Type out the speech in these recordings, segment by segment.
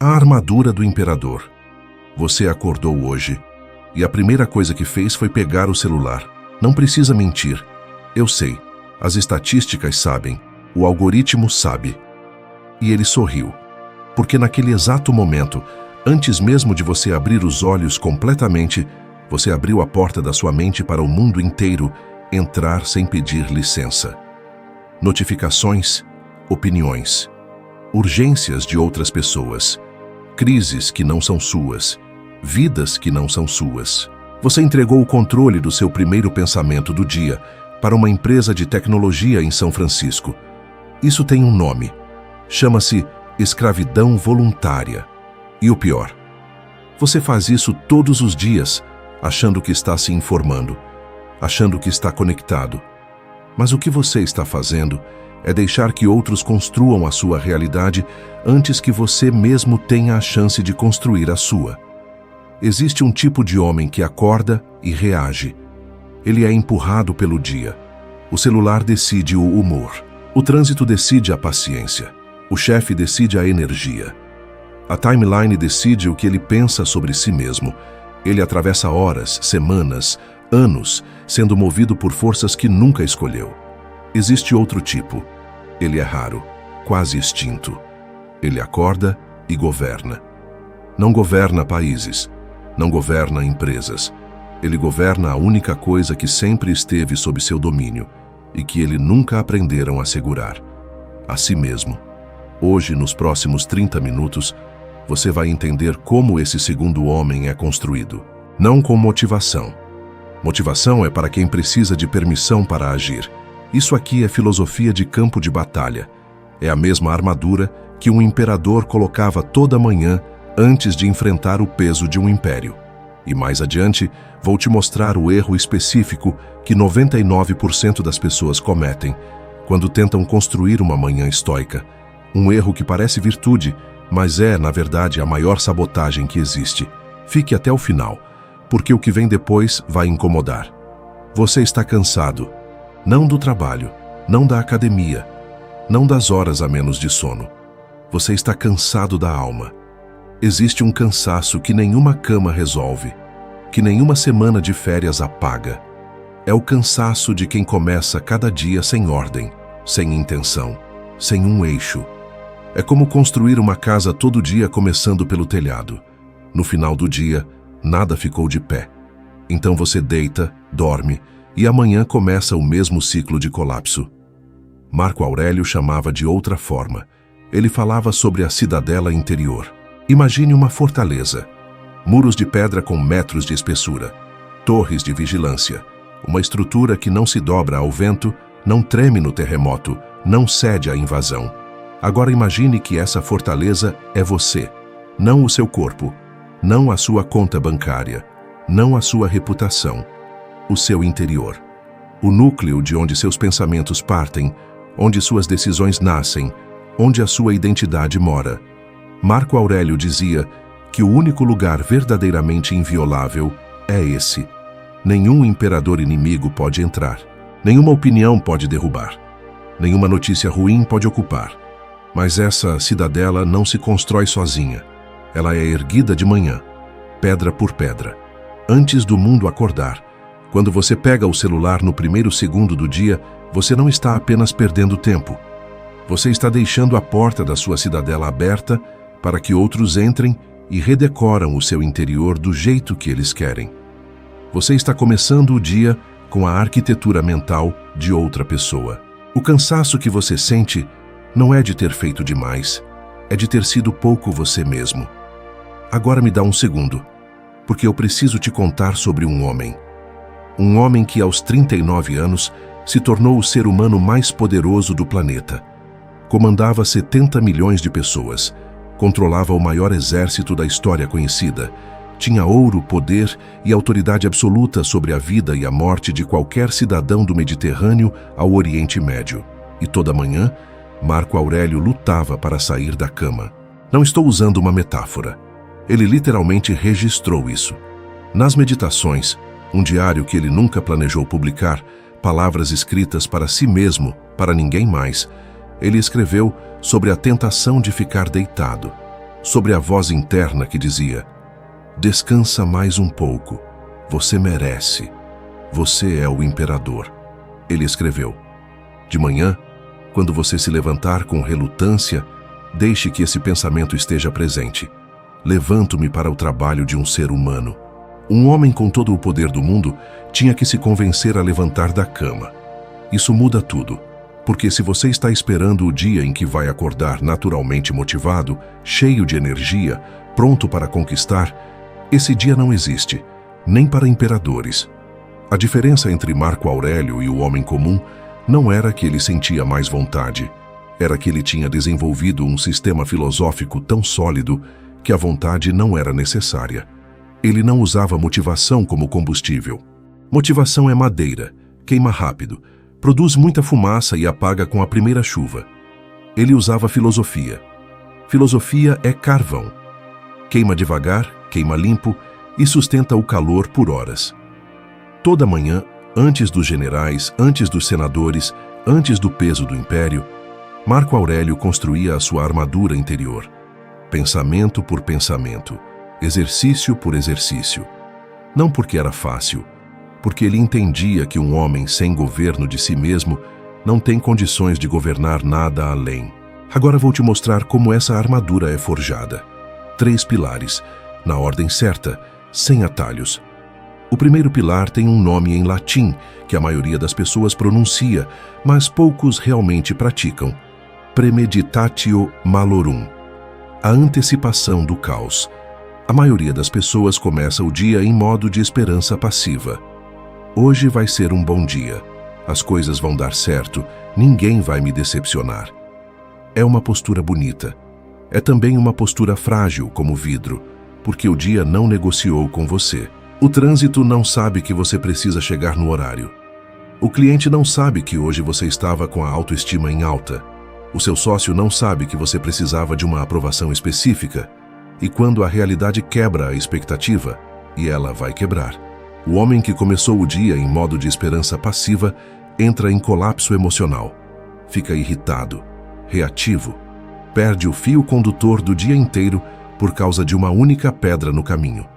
A armadura do imperador. Você acordou hoje e a primeira coisa que fez foi pegar o celular. Não precisa mentir. Eu sei. As estatísticas sabem. O algoritmo sabe. E ele sorriu. Porque naquele exato momento, antes mesmo de você abrir os olhos completamente, você abriu a porta da sua mente para o mundo inteiro entrar sem pedir licença. Notificações, opiniões, urgências de outras pessoas, crises que não são suas, vidas que não são suas. Você entregou o controle do seu primeiro pensamento do dia para uma empresa de tecnologia em São Francisco. Isso tem um nome. Chama-se escravidão voluntária. E o pior, você faz isso todos os dias, achando que está se informando, achando que está conectado. Mas o que você está fazendo é deixar que outros construam a sua realidade antes que você mesmo tenha a chance de construir a sua. Existe um tipo de homem que acorda e reage. Ele é empurrado pelo dia. O celular decide o humor. O trânsito decide a paciência. O chefe decide a energia. A timeline decide o que ele pensa sobre si mesmo. Ele atravessa horas, semanas, anos, sendo movido por forças que nunca escolheu. Existe outro tipo. Ele é raro, quase extinto. Ele acorda e governa. Não governa países, não governa empresas. Ele governa a única coisa que sempre esteve sob seu domínio e que ele nunca aprenderam a segurar: a si mesmo. Hoje, nos próximos 30 minutos, você vai entender como esse segundo homem é construído. Não com motivação. Motivação é para quem precisa de permissão para agir. Isso aqui é filosofia de campo de batalha. É a mesma armadura que um imperador colocava toda manhã antes de enfrentar o peso de um império. E mais adiante, vou te mostrar o erro específico que 99% das pessoas cometem quando tentam construir uma manhã estoica. Um erro que parece virtude, mas é, na verdade, a maior sabotagem que existe. Fique até o final, porque o que vem depois vai incomodar. Você está cansado. Não do trabalho, não da academia, não das horas a menos de sono. Você está cansado da alma. Existe um cansaço que nenhuma cama resolve, que nenhuma semana de férias apaga. É o cansaço de quem começa cada dia sem ordem, sem intenção, sem um eixo. É como construir uma casa todo dia começando pelo telhado. No final do dia, nada ficou de pé. Então você deita, dorme, e amanhã começa o mesmo ciclo de colapso. Marco Aurélio chamava de outra forma. Ele falava sobre a cidadela interior. Imagine uma fortaleza. Muros de pedra com metros de espessura. Torres de vigilância. Uma estrutura que não se dobra ao vento, não treme no terremoto, não cede à invasão. Agora imagine que essa fortaleza é você, não o seu corpo, não a sua conta bancária, não a sua reputação, o seu interior. O núcleo de onde seus pensamentos partem, onde suas decisões nascem, onde a sua identidade mora. Marco Aurélio dizia que o único lugar verdadeiramente inviolável é esse. Nenhum imperador inimigo pode entrar, nenhuma opinião pode derrubar, nenhuma notícia ruim pode ocupar. Mas essa cidadela não se constrói sozinha. Ela é erguida de manhã, pedra por pedra. Antes do mundo acordar, quando você pega o celular no primeiro segundo do dia, você não está apenas perdendo tempo. Você está deixando a porta da sua cidadela aberta para que outros entrem e redecoram o seu interior do jeito que eles querem. Você está começando o dia com a arquitetura mental de outra pessoa. O cansaço que você sente não é de ter feito demais, é de ter sido pouco você mesmo. Agora me dá um segundo, porque eu preciso te contar sobre um homem. Um homem que aos 39 anos se tornou o ser humano mais poderoso do planeta. Comandava 70 milhões de pessoas, controlava o maior exército da história conhecida, tinha ouro, poder e autoridade absoluta sobre a vida e a morte de qualquer cidadão do Mediterrâneo ao Oriente Médio. E toda manhã, Marco Aurélio lutava para sair da cama. Não estou usando uma metáfora. Ele literalmente registrou isso. Nas Meditações, um diário que ele nunca planejou publicar, palavras escritas para si mesmo, para ninguém mais, ele escreveu sobre a tentação de ficar deitado. sobre a voz interna que dizia: descansa mais um pouco, você merece, você é o imperador. Ele escreveu: de manhã, quando você se levantar com relutância, deixe que esse pensamento esteja presente. Levanto-me para o trabalho de um ser humano. Um homem com todo o poder do mundo tinha que se convencer a levantar da cama. Isso muda tudo, porque se você está esperando o dia em que vai acordar naturalmente motivado, cheio de energia, pronto para conquistar, esse dia não existe, nem para imperadores. A diferença entre Marco Aurélio e o homem comum não era que ele sentia mais vontade, era que ele tinha desenvolvido um sistema filosófico tão sólido que a vontade não era necessária. Ele não usava motivação como combustível. Motivação é madeira, queima rápido, produz muita fumaça e apaga com a primeira chuva. Ele usava filosofia. Filosofia é carvão. Queima devagar, queima limpo e sustenta o calor por horas. Toda manhã, antes dos generais, antes dos senadores, antes do peso do império, Marco Aurélio construía a sua armadura interior. Pensamento por pensamento, exercício por exercício. Não porque era fácil, porque ele entendia que um homem sem governo de si mesmo não tem condições de governar nada além. Agora vou te mostrar como essa armadura é forjada. 3 pilares, na ordem certa, sem atalhos. O primeiro pilar tem um nome em latim, que a maioria das pessoas pronuncia, mas poucos realmente praticam. Premeditatio malorum. A antecipação do caos. A maioria das pessoas começa o dia em modo de esperança passiva. Hoje vai ser um bom dia. As coisas vão dar certo, ninguém vai me decepcionar. É uma postura bonita. É também uma postura frágil como vidro, porque o dia não negociou com você. O trânsito não sabe que você precisa chegar no horário. O cliente não sabe que hoje você estava com a autoestima em alta. O seu sócio não sabe que você precisava de uma aprovação específica. E quando a realidade quebra a expectativa, e ela vai quebrar, o homem que começou o dia em modo de esperança passiva entra em colapso emocional. Fica irritado, reativo, perde o fio condutor do dia inteiro por causa de uma única pedra no caminho.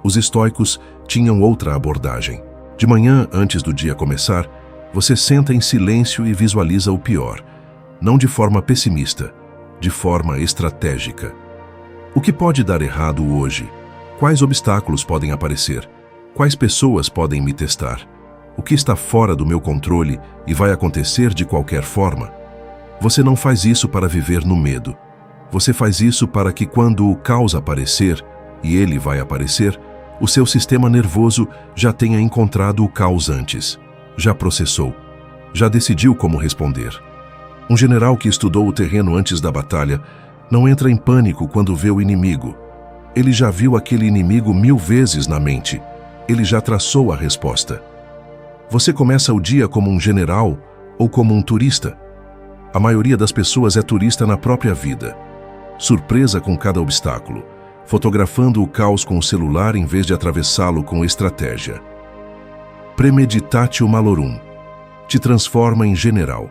Os estoicos tinham outra abordagem. De manhã, antes do dia começar, você senta em silêncio e visualiza o pior, não de forma pessimista, de forma estratégica. O que pode dar errado hoje? Quais obstáculos podem aparecer? Quais pessoas podem me testar? O que está fora do meu controle e vai acontecer de qualquer forma? Você não faz isso para viver no medo. Você faz isso para que quando o caos aparecer, e ele vai aparecer, o seu sistema nervoso já tenha encontrado o caos antes, já processou, já decidiu como responder. Um general que estudou o terreno antes da batalha não entra em pânico quando vê o inimigo. Ele já viu aquele inimigo 1000 vezes na mente. Ele já traçou a resposta. Você começa o dia como um general ou como um turista? A maioria das pessoas é turista na própria vida. Surpresa com cada obstáculo, fotografando o caos com o celular em vez de atravessá-lo com estratégia. Premeditatio malorum. Te transforma em general.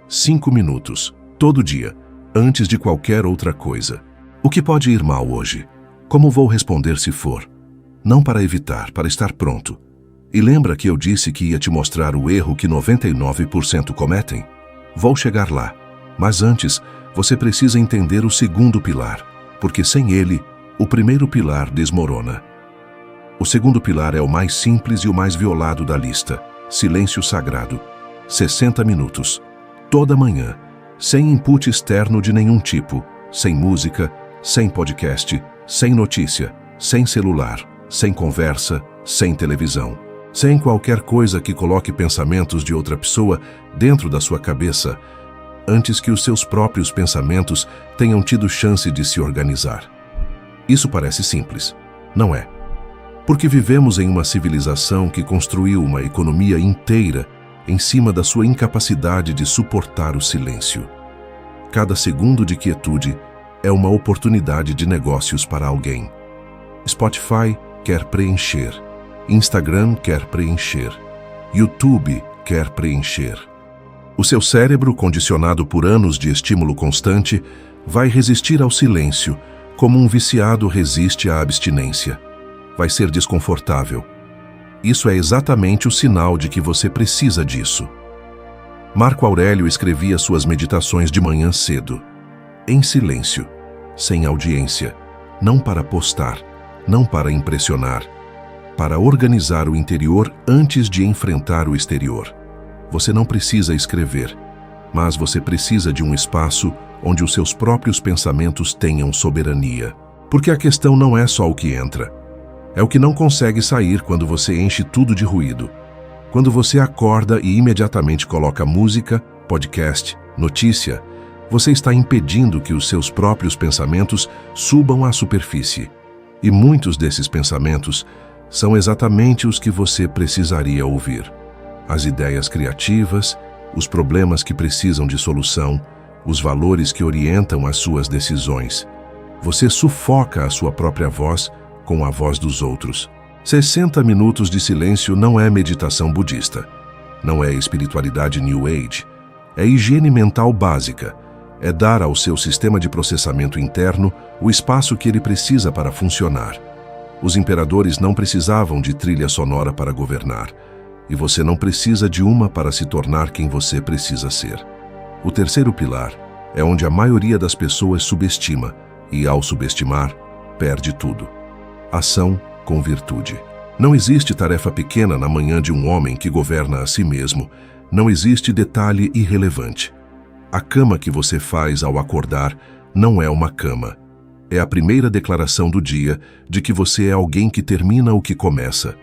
5 minutos, todo dia, antes de qualquer outra coisa. O que pode ir mal hoje? Como vou responder se for? Não para evitar, para estar pronto. E lembra que eu disse que ia te mostrar o erro que 99% cometem? Vou chegar lá, mas antes, você precisa entender o segundo pilar, porque sem ele, o primeiro pilar desmorona. O segundo pilar é o mais simples e o mais violado da lista. Silêncio sagrado. 60 minutos. Toda manhã, sem input externo de nenhum tipo, sem música, sem podcast, sem notícia, sem celular, sem conversa, sem televisão, sem qualquer coisa que coloque pensamentos de outra pessoa dentro da sua cabeça, antes que os seus próprios pensamentos tenham tido chance de se organizar. Isso parece simples, não é? Porque vivemos em uma civilização que construiu uma economia inteira em cima da sua incapacidade de suportar o silêncio. Cada segundo de quietude é uma oportunidade de negócios para alguém. Spotify quer preencher, Instagram quer preencher, YouTube quer preencher. O seu cérebro, condicionado por anos de estímulo constante, vai resistir ao silêncio, Como um viciado resiste à abstinência. Vai ser desconfortável. Isso é exatamente o sinal de que você precisa disso. Marco Aurélio escrevia suas meditações de manhã cedo, em silêncio, sem audiência, não para postar, não para impressionar, para organizar o interior antes de enfrentar o exterior. Você não precisa escrever, mas você precisa de um espaço onde os seus próprios pensamentos tenham soberania. Porque a questão não é só o que entra, é o que não consegue sair quando você enche tudo de ruído. Quando você acorda e imediatamente coloca música, podcast, notícia, você está impedindo que os seus próprios pensamentos subam à superfície. E muitos desses pensamentos são exatamente os que você precisaria ouvir. As ideias criativas, os problemas que precisam de solução, os valores que orientam as suas decisões. Você sufoca a sua própria voz com a voz dos outros. 60 minutos de silêncio não é meditação budista, não é espiritualidade New Age, é higiene mental básica, é dar ao seu sistema de processamento interno o espaço que ele precisa para funcionar. Os imperadores não precisavam de trilha sonora para governar, e você não precisa de uma para se tornar quem você precisa ser. O terceiro pilar é onde a maioria das pessoas subestima, e ao subestimar, perde tudo. Ação com virtude. Não existe tarefa pequena na manhã de um homem que governa a si mesmo. Não existe detalhe irrelevante. A cama que você faz ao acordar não é uma cama. É a primeira declaração do dia de que você é alguém que termina o que começa.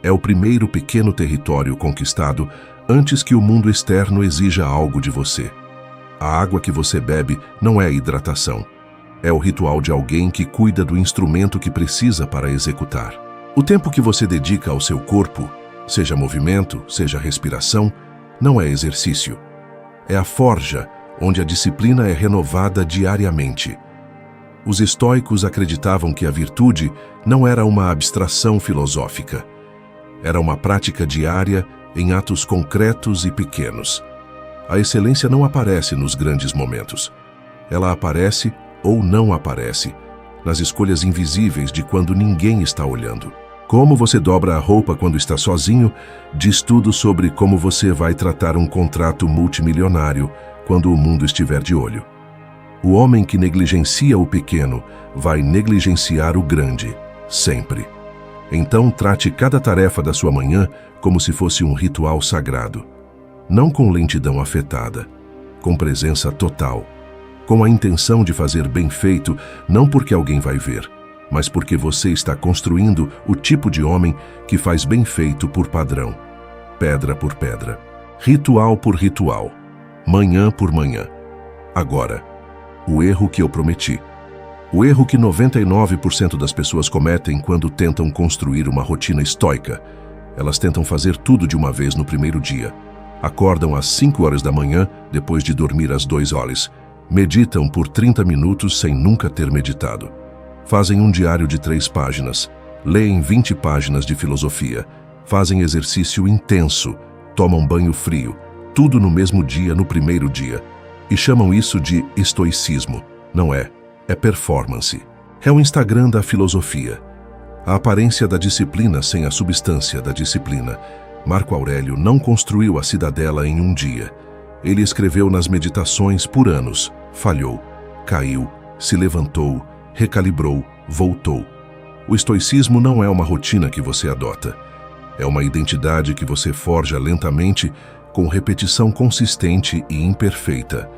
É o primeiro pequeno território conquistado antes que o mundo externo exija algo de você. A água que você bebe não é hidratação. É o ritual de alguém que cuida do instrumento que precisa para executar. O tempo que você dedica ao seu corpo, seja movimento, seja respiração, não é exercício. É a forja onde a disciplina é renovada diariamente. Os estoicos acreditavam que a virtude não era uma abstração filosófica. Era uma prática diária em atos concretos e pequenos. A excelência não aparece nos grandes momentos. Ela aparece ou não aparece nas escolhas invisíveis de quando ninguém está olhando. Como você dobra a roupa quando está sozinho, diz tudo sobre como você vai tratar um contrato multimilionário quando o mundo estiver de olho. O homem que negligencia o pequeno vai negligenciar o grande, sempre. Então trate cada tarefa da sua manhã como se fosse um ritual sagrado. Não com lentidão afetada, com presença total. Com a intenção de fazer bem feito, não porque alguém vai ver, mas porque você está construindo o tipo de homem que faz bem feito por padrão, pedra por pedra, ritual por ritual, manhã por manhã. Agora, o erro que eu prometi. O erro que 99% das pessoas cometem quando tentam construir uma rotina estoica. Elas tentam fazer tudo de uma vez no primeiro dia. Acordam às 5 horas da manhã, depois de dormir às 2 horas. Meditam por 30 minutos sem nunca ter meditado. Fazem um diário de 3 páginas. Leem 20 páginas de filosofia. Fazem exercício intenso. Tomam banho frio. Tudo no mesmo dia, no primeiro dia. E chamam isso de estoicismo. Não é. É performance. É o Instagram da filosofia. A aparência da disciplina sem a substância da disciplina. Marco Aurélio não construiu a cidadela em um dia. Ele escreveu nas meditações por anos. Falhou, caiu, se levantou, recalibrou, voltou. O estoicismo não é uma rotina que você adota. É uma identidade que você forja lentamente, com repetição consistente e imperfeita.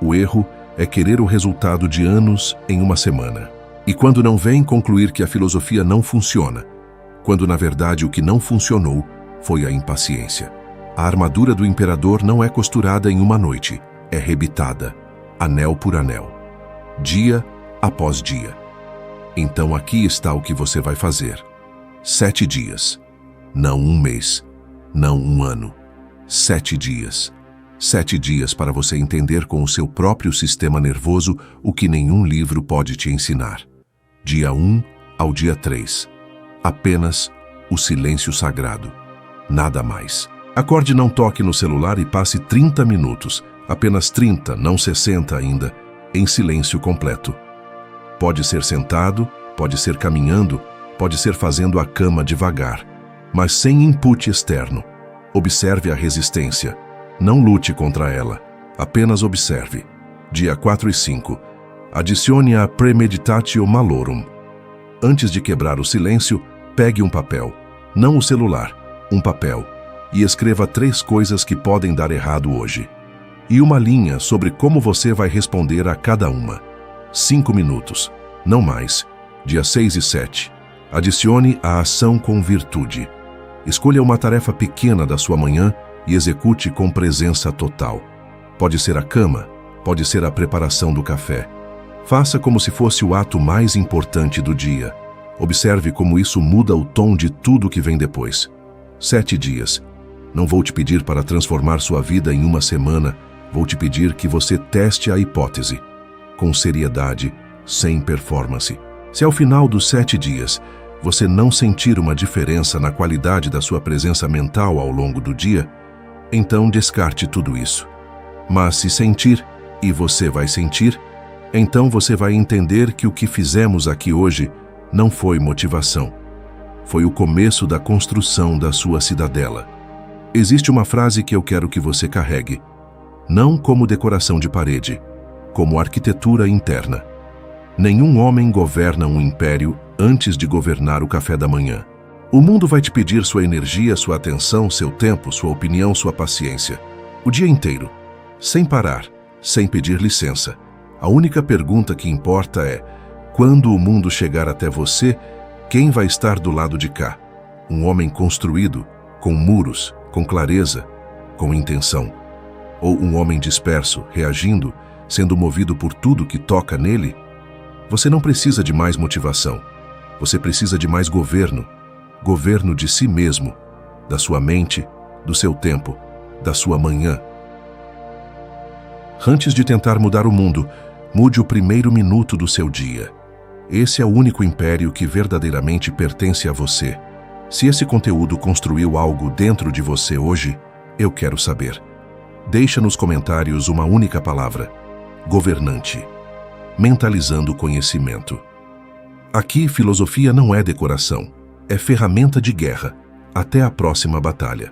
O erro é querer o resultado de anos em uma semana. E quando não vem, concluir que a filosofia não funciona, quando na verdade o que não funcionou foi a impaciência. A armadura do imperador não é costurada em uma noite, é rebitada, anel por anel, dia após dia. Então aqui está o que você vai fazer. 7 dias, não um mês, não um ano. 7 dias. 7 dias para você entender com o seu próprio sistema nervoso o que nenhum livro pode te ensinar. Dia 1 ao dia 3. Apenas o silêncio sagrado. Nada mais. Acorde, não toque no celular e passe 30 minutos, apenas 30, não 60 ainda, em silêncio completo. Pode ser sentado, pode ser caminhando, pode ser fazendo a cama devagar, mas sem input externo. Observe a resistência. Não lute contra ela. Apenas observe. Dia 4 e 5. Adicione a premeditatio malorum. Antes de quebrar o silêncio, pegue um papel. Não o celular, um papel. E escreva 3 coisas que podem dar errado hoje. E uma linha sobre como você vai responder a cada uma. 5 minutos, não mais. Dia 6 e 7. Adicione a ação com virtude. Escolha uma tarefa pequena da sua manhã e execute com presença total. Pode ser a cama, pode ser a preparação do café. Faça como se fosse o ato mais importante do dia. Observe como isso muda o tom de tudo que vem depois. 7 dias. Não vou te pedir para transformar sua vida em uma semana, vou te pedir que você teste a hipótese. Com seriedade, sem performance. Se ao final dos 7 dias você não sentir uma diferença na qualidade da sua presença mental ao longo do dia, então descarte tudo isso. Mas se sentir, e você vai sentir, então você vai entender que o que fizemos aqui hoje não foi motivação. Foi o começo da construção da sua cidadela. Existe uma frase que eu quero que você carregue. Não como decoração de parede, como arquitetura interna. Nenhum homem governa um império antes de governar o café da manhã. O mundo vai te pedir sua energia, sua atenção, seu tempo, sua opinião, sua paciência. O dia inteiro. Sem parar, sem pedir licença. A única pergunta que importa é: quando o mundo chegar até você, quem vai estar do lado de cá? Um homem construído, com muros, com clareza, com intenção. Ou um homem disperso, reagindo, sendo movido por tudo que toca nele? Você não precisa de mais motivação. Você precisa de mais governo. Governo de si mesmo, da sua mente, do seu tempo, da sua manhã. Antes de tentar mudar o mundo, mude o primeiro minuto do seu dia. Esse é o único império que verdadeiramente pertence a você. Se esse conteúdo construiu algo dentro de você hoje, eu quero saber. Deixa nos comentários uma única palavra: governante. Mentalizando o conhecimento. Aqui, filosofia não é decoração, é ferramenta de guerra. Até a próxima batalha.